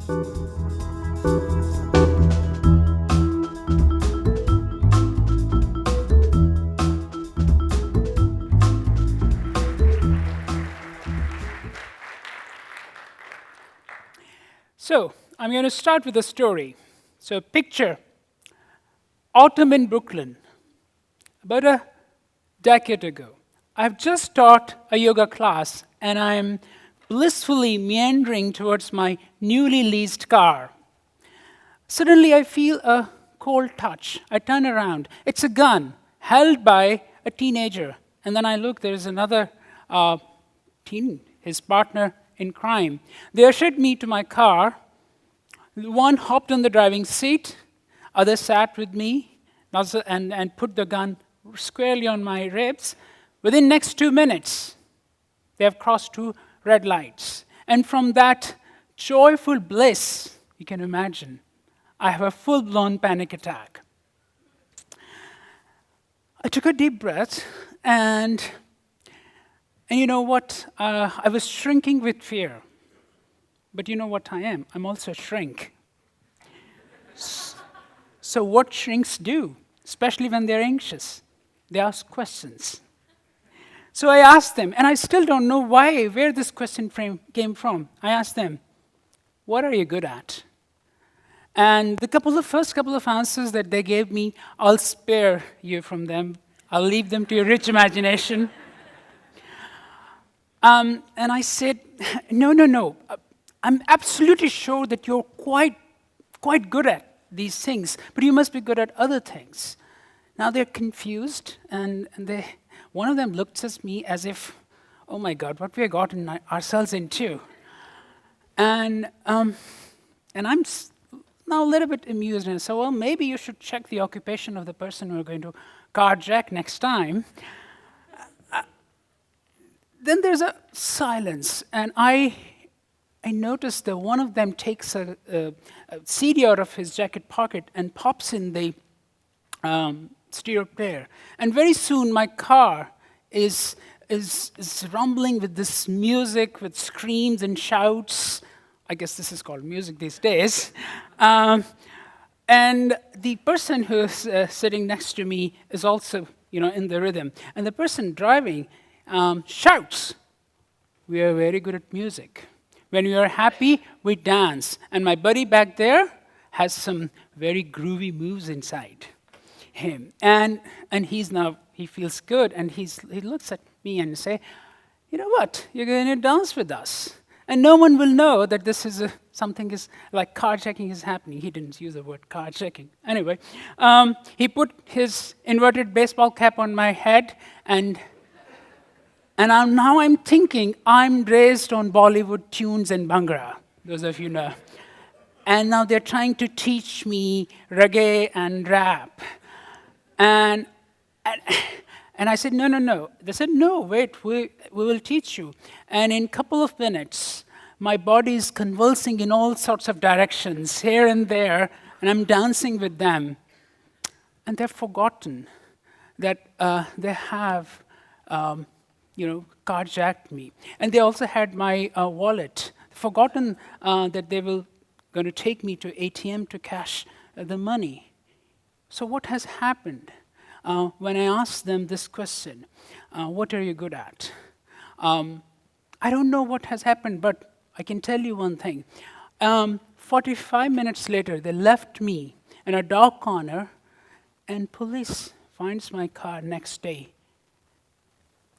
So, I'm going to start with a story. So, picture autumn in Brooklyn, about a decade ago. I've just taught a yoga class, and I'm blissfully meandering towards my newly leased car. Suddenly, I feel a cold touch. I turn around. It's a gun held by a teenager. And then I look, there's another teen, his partner in crime. They ushered me to my car. One hopped on the driving seat, other sat with me and put the gun squarely on my ribs. Within next 2 minutes, they have crossed 2 red lights. And from that joyful bliss, you can imagine, I have a full-blown panic attack. I took a deep breath, and you know what? I was shrinking with fear. But you know what I am? I'm also a shrink. So what shrinks do, especially when they're anxious? They ask questions. So I asked them, and I still don't know where this question came from. I asked them, what are you good at? And the first couple of answers that they gave me, I'll spare you from them. I'll leave them to your rich imagination. And I said, no. I'm absolutely sure that you're quite good at these things, but you must be good at other things. Now they're confused, and one of them looks at me as if, oh my God, what we have gotten ourselves into. And I'm now a little bit amused, and I said, well, maybe you should check the occupation of the person we're going to carjack next time. Then there's a silence, and I noticed that one of them takes a CD out of his jacket pocket and pops in the stereo player. And very soon my car is rumbling with this music, with screams and shouts. I guess this is called music these days. And the person who's sitting next to me is also, in the rhythm. And the person driving shouts. We are very good at music. When we are happy, we dance. And my buddy back there has some very groovy moves inside him. And he feels good, and he looks at me and say, you know what, you're going to dance with us. And no one will know that this is something is like carjacking is happening. He didn't use the word carjacking. Anyway, he put his inverted baseball cap on my head, and now I'm thinking I'm raised on Bollywood tunes and Bhangra, those of you know. And now they're trying to teach me reggae and rap. And I said, no. They said, no, wait, we will teach you. And in a couple of minutes, my body is convulsing in all sorts of directions, here and there, and I'm dancing with them. And they've forgotten that they have carjacked me. And they also had my wallet. Forgotten that they were going to take me to ATM to cash the money. So what has happened? When I asked them this question, what are you good at? I don't know what has happened, but I can tell you one thing. 45 minutes later, they left me in a dark corner, and police finds my car next day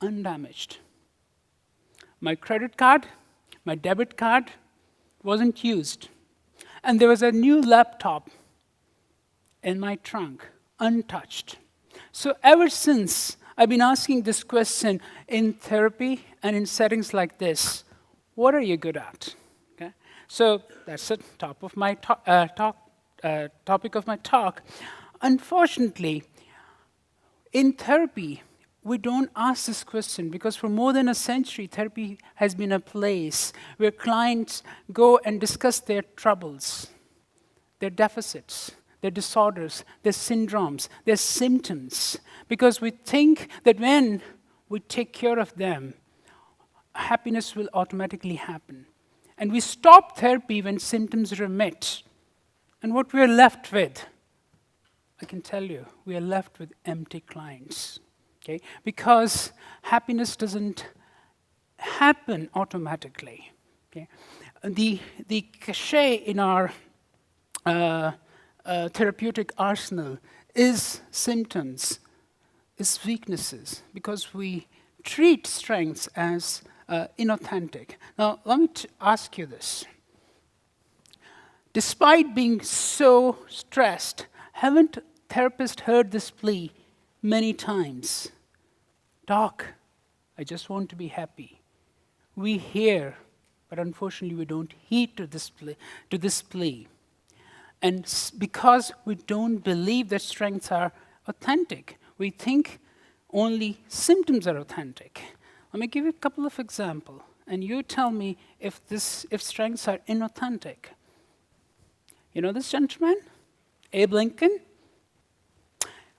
undamaged. My credit card, my debit card wasn't used. And there was a new laptop in my trunk, untouched. So ever since, I've been asking this question in therapy and in settings like this: what are you good at? Okay? So that's the top of my topic of my talk. Unfortunately, in therapy, we don't ask this question because for more than a century, therapy has been a place where clients go and discuss their troubles, their deficits, their disorders, their syndromes, their symptoms, because we think that when we take care of them, happiness will automatically happen. And we stop therapy when symptoms remit. And what we're left with, I can tell you, we are left with empty clients. Okay? Because happiness doesn't happen automatically. Okay? The cachet in our therapeutic arsenal is symptoms, is weaknesses, because we treat strengths as inauthentic. Now, let me ask you this. Despite being so stressed, haven't therapists heard this plea many times? Doc, I just want to be happy. We hear, but unfortunately we don't heed to this plea. And because we don't believe that strengths are authentic, we think only symptoms are authentic. Let me give you a couple of examples, and you tell me if strengths are inauthentic. You know this gentleman, Abe Lincoln?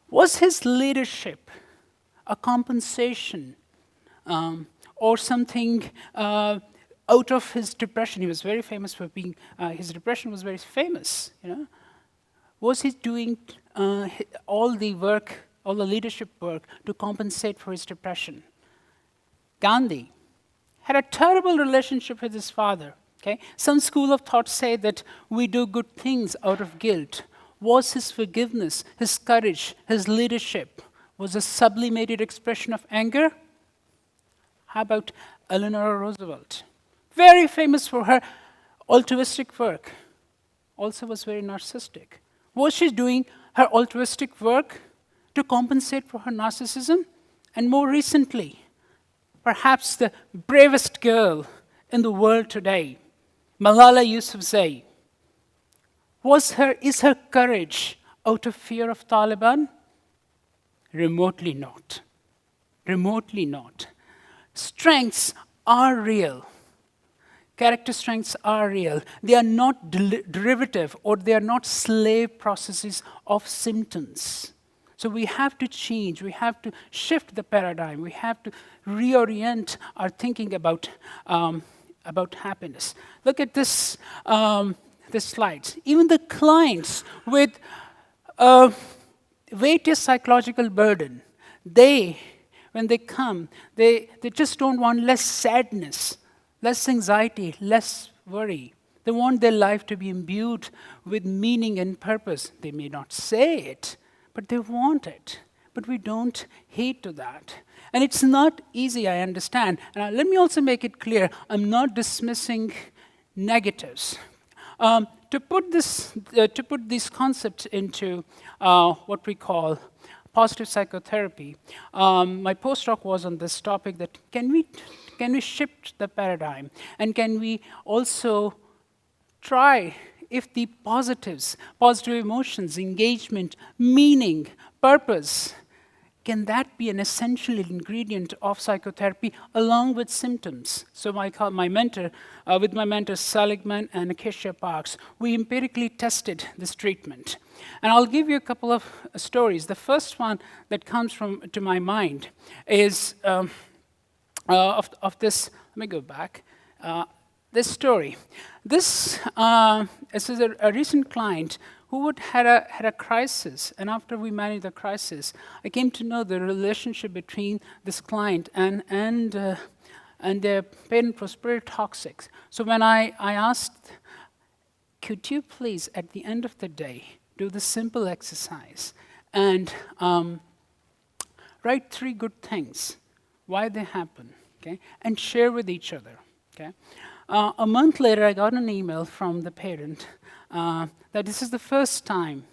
Was his leadership a compensation or something out of his depression? He was very famous for being, his depression was very famous, you know. Was he doing all the leadership work to compensate for his depression? Gandhi had a terrible relationship with his father. Okay? Some school of thought say that we do good things out of guilt. Was his forgiveness, his courage, his leadership, was a sublimated expression of anger? How about Eleanor Roosevelt? Very famous for her altruistic work. Also was very narcissistic. Was she doing her altruistic work to compensate for her narcissism? And more recently, perhaps the bravest girl in the world today, Malala Yousafzai. Is her courage out of fear of Taliban? Remotely not. Remotely not. Strengths are real. Character strengths are real. They are not derivative, or they are not slave processes of symptoms. So we have to change, we have to shift the paradigm, we have to reorient our thinking about happiness. Look at this slides. Even the clients with weightiest psychological burden, when they come, they just don't want less sadness, less anxiety, less worry. They want their life to be imbued with meaning and purpose. They may not say it, but they want it. But we don't heed to that. And it's not easy, I understand. And let me also make it clear, I'm not dismissing negatives. To put these concepts into what we call positive psychotherapy, my postdoc was on this topic that can we shift the paradigm? And can we also try if the positives, positive emotions, engagement, meaning, purpose, can that be an essential ingredient of psychotherapy along with symptoms? So my mentor, with my mentors Seligman and Acacia Parks, we empirically tested this treatment. And I'll give you a couple of stories. The first one that comes to my mind is of this. Let me go back. This story. This is a recent client who had a crisis, and after we managed the crisis, I came to know the relationship between this client and their parent was pretty toxic. So when I asked, could you please, at the end of the day, do the simple exercise and write 3 good things, why they happen, okay, and share with each other, okay? A month later, I got an email from the parent that this is the first time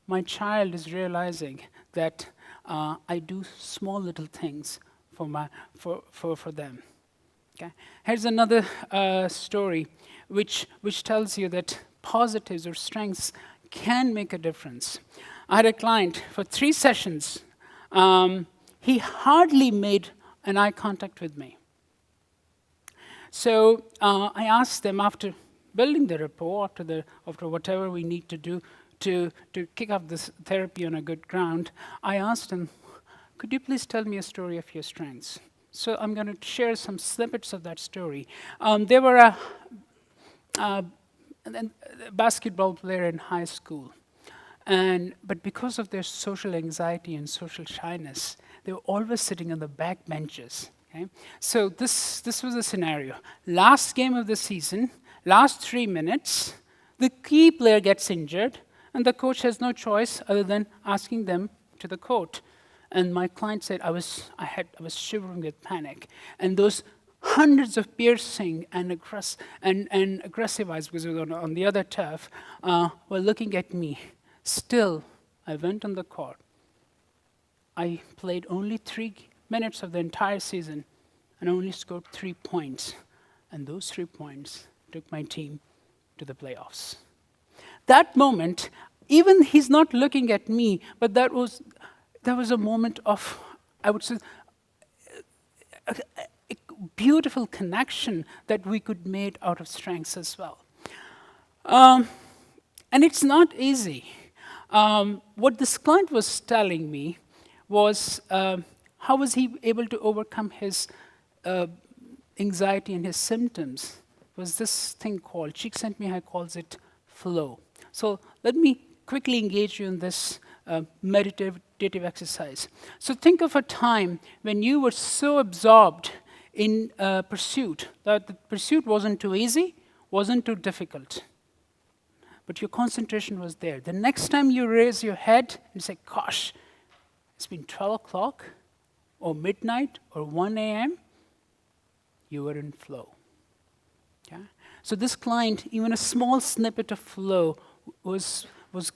my child is realizing that I do small little things for them. Okay? Here's another story which tells you that positives or strengths can make a difference. I had a client for 3 sessions. He hardly made an eye contact with me. So I asked them, after building the rapport, after whatever we need to do to kick off this therapy on a good ground, I asked them, could you please tell me a story of your strengths? So I'm going to share some snippets of that story. They were a basketball player in high school. But because of their social anxiety and social shyness, they were always sitting on the back benches. Okay? So this was the scenario. Last game of the season, last 3 minutes, the key player gets injured, and the coach has no choice other than asking them to the court. And my client said I was shivering with panic, and those hundreds of piercing and aggressive eyes, because it was on the other turf, were looking at me. Still, I went on the court. I played only 3 minutes of the entire season, and only scored 3 points. And those 3 points took my team to the playoffs. That moment, even he's not looking at me, but that was a moment of, I would say, a beautiful connection that we could make out of strengths as well. And it's not easy. What this client was telling me was how was he able to overcome his anxiety and his symptoms was this thing called, Csikszentmihalyi calls it flow. So let me quickly engage you in this meditative exercise. So think of a time when you were so absorbed in pursuit that the pursuit wasn't too easy, wasn't too difficult, but your concentration was there. The next time you raise your head and say, gosh, it's been 12 o'clock or midnight or 1 a.m., you were in flow. Okay? So this client, even a small snippet of flow was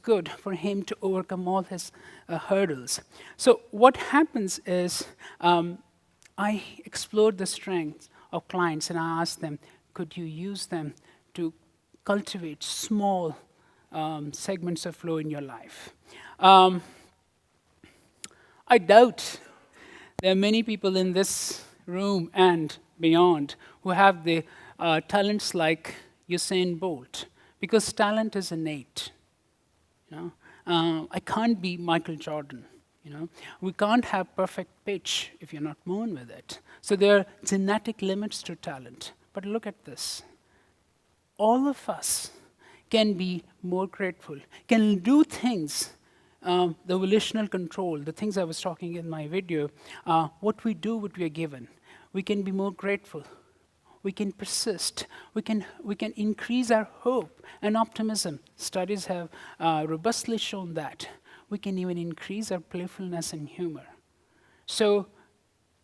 good for him to overcome all his hurdles. So what happens is I explored the strengths of clients and I asked them, could you use them to cultivate small segments of flow in your life? I doubt there are many people in this room and beyond who have the talents like Usain Bolt, because talent is innate. You know? I can't be Michael Jordan. You know? We can't have perfect pitch if you're not born with it. So there are genetic limits to talent. But look at this. All of us can be more grateful, can do things, the volitional control, the things I was talking in my video, what we do, what we are given. We can be more grateful. We can persist. We can increase our hope and optimism. Studies have robustly shown that. We can even increase our playfulness and humor. So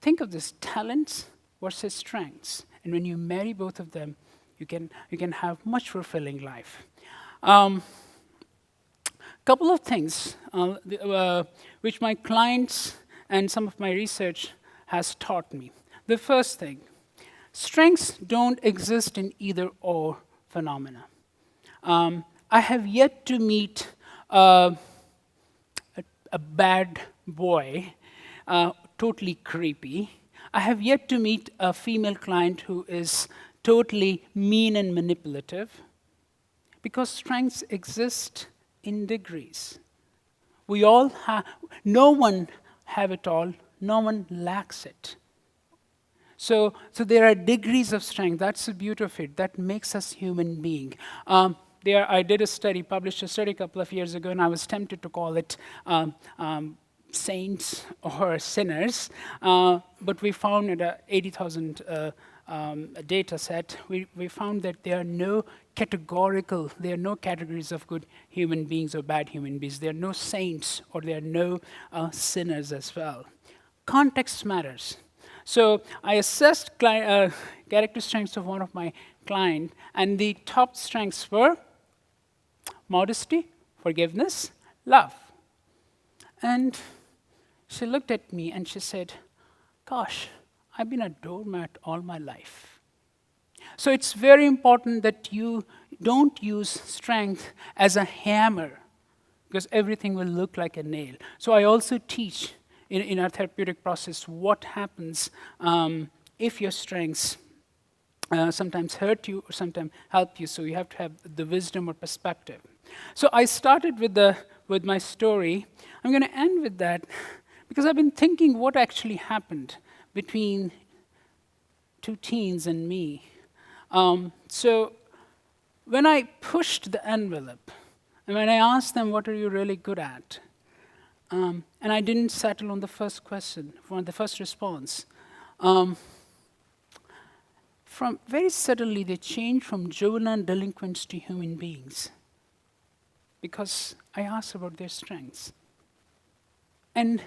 think of this, talents versus strengths. And when you marry both of them, you can have much fulfilling life. Couple of things which my clients and some of my research has taught me. The first thing, strengths don't exist in either or phenomena. I have yet to meet a bad boy, totally creepy. I have yet to meet a female client who is totally mean and manipulative, because strengths exist in degrees. We all have, no one have it all, no one lacks it. So there are degrees of strength. That's the beauty of it. That makes us human being. I did a study, published a study a couple of years ago, and I was tempted to call it saints or sinners, but we found in an 80,000 data set, we found that there are no categories of good human beings or bad human beings. There are no saints or there are no sinners as well. Context matters. So I assessed character strengths of one of my clients, and the top strengths were modesty, forgiveness, love. And she looked at me and she said, gosh, I've been a doormat all my life. So it's very important that you don't use strength as a hammer, because everything will look like a nail. So I also teach in our therapeutic process what happens if your strengths sometimes hurt you or sometimes help you. So you have to have the wisdom or perspective. So I started with my story. I'm going to end with that because I've been thinking what actually happened between two teens and me. So when I pushed the envelope, and when I asked them, what are you really good at? And I didn't settle on the first question, on the first response. From very suddenly, they changed from juvenile delinquents to human beings because I asked about their strengths. And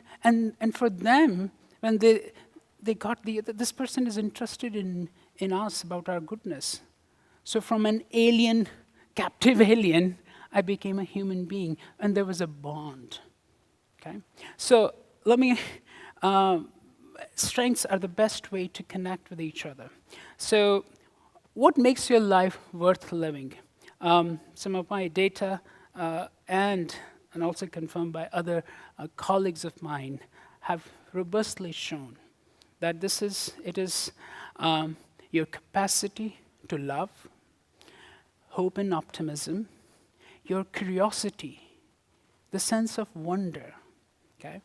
for them, when they got this person is interested in us about our goodness. So from an alien, captive alien, I became a human being, and there was a bond. Okay? So let me, strengths are the best way to connect with each other. So what makes your life worth living? Some of my data and also confirmed by other colleagues of mine have robustly shown that it is your capacity to love, hope and optimism, your curiosity, the sense of wonder, okay?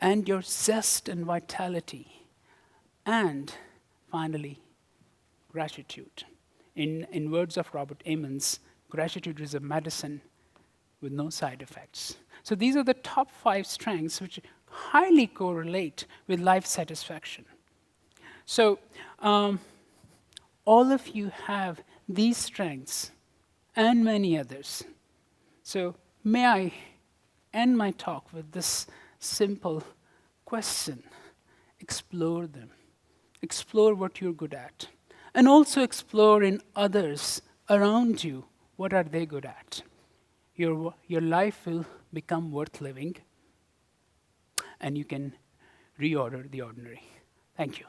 And your zest and vitality, and finally, gratitude. In words of Robert Emmons, gratitude is a medicine with no side effects. So these are the top 5 strengths which highly correlate with life satisfaction. So all of you have these strengths and many others. So may I end my talk with this simple question. Explore them. Explore what you're good at. And also explore in others around you, what are they good at? Your life will become worth living, and you can reorder the ordinary. Thank you.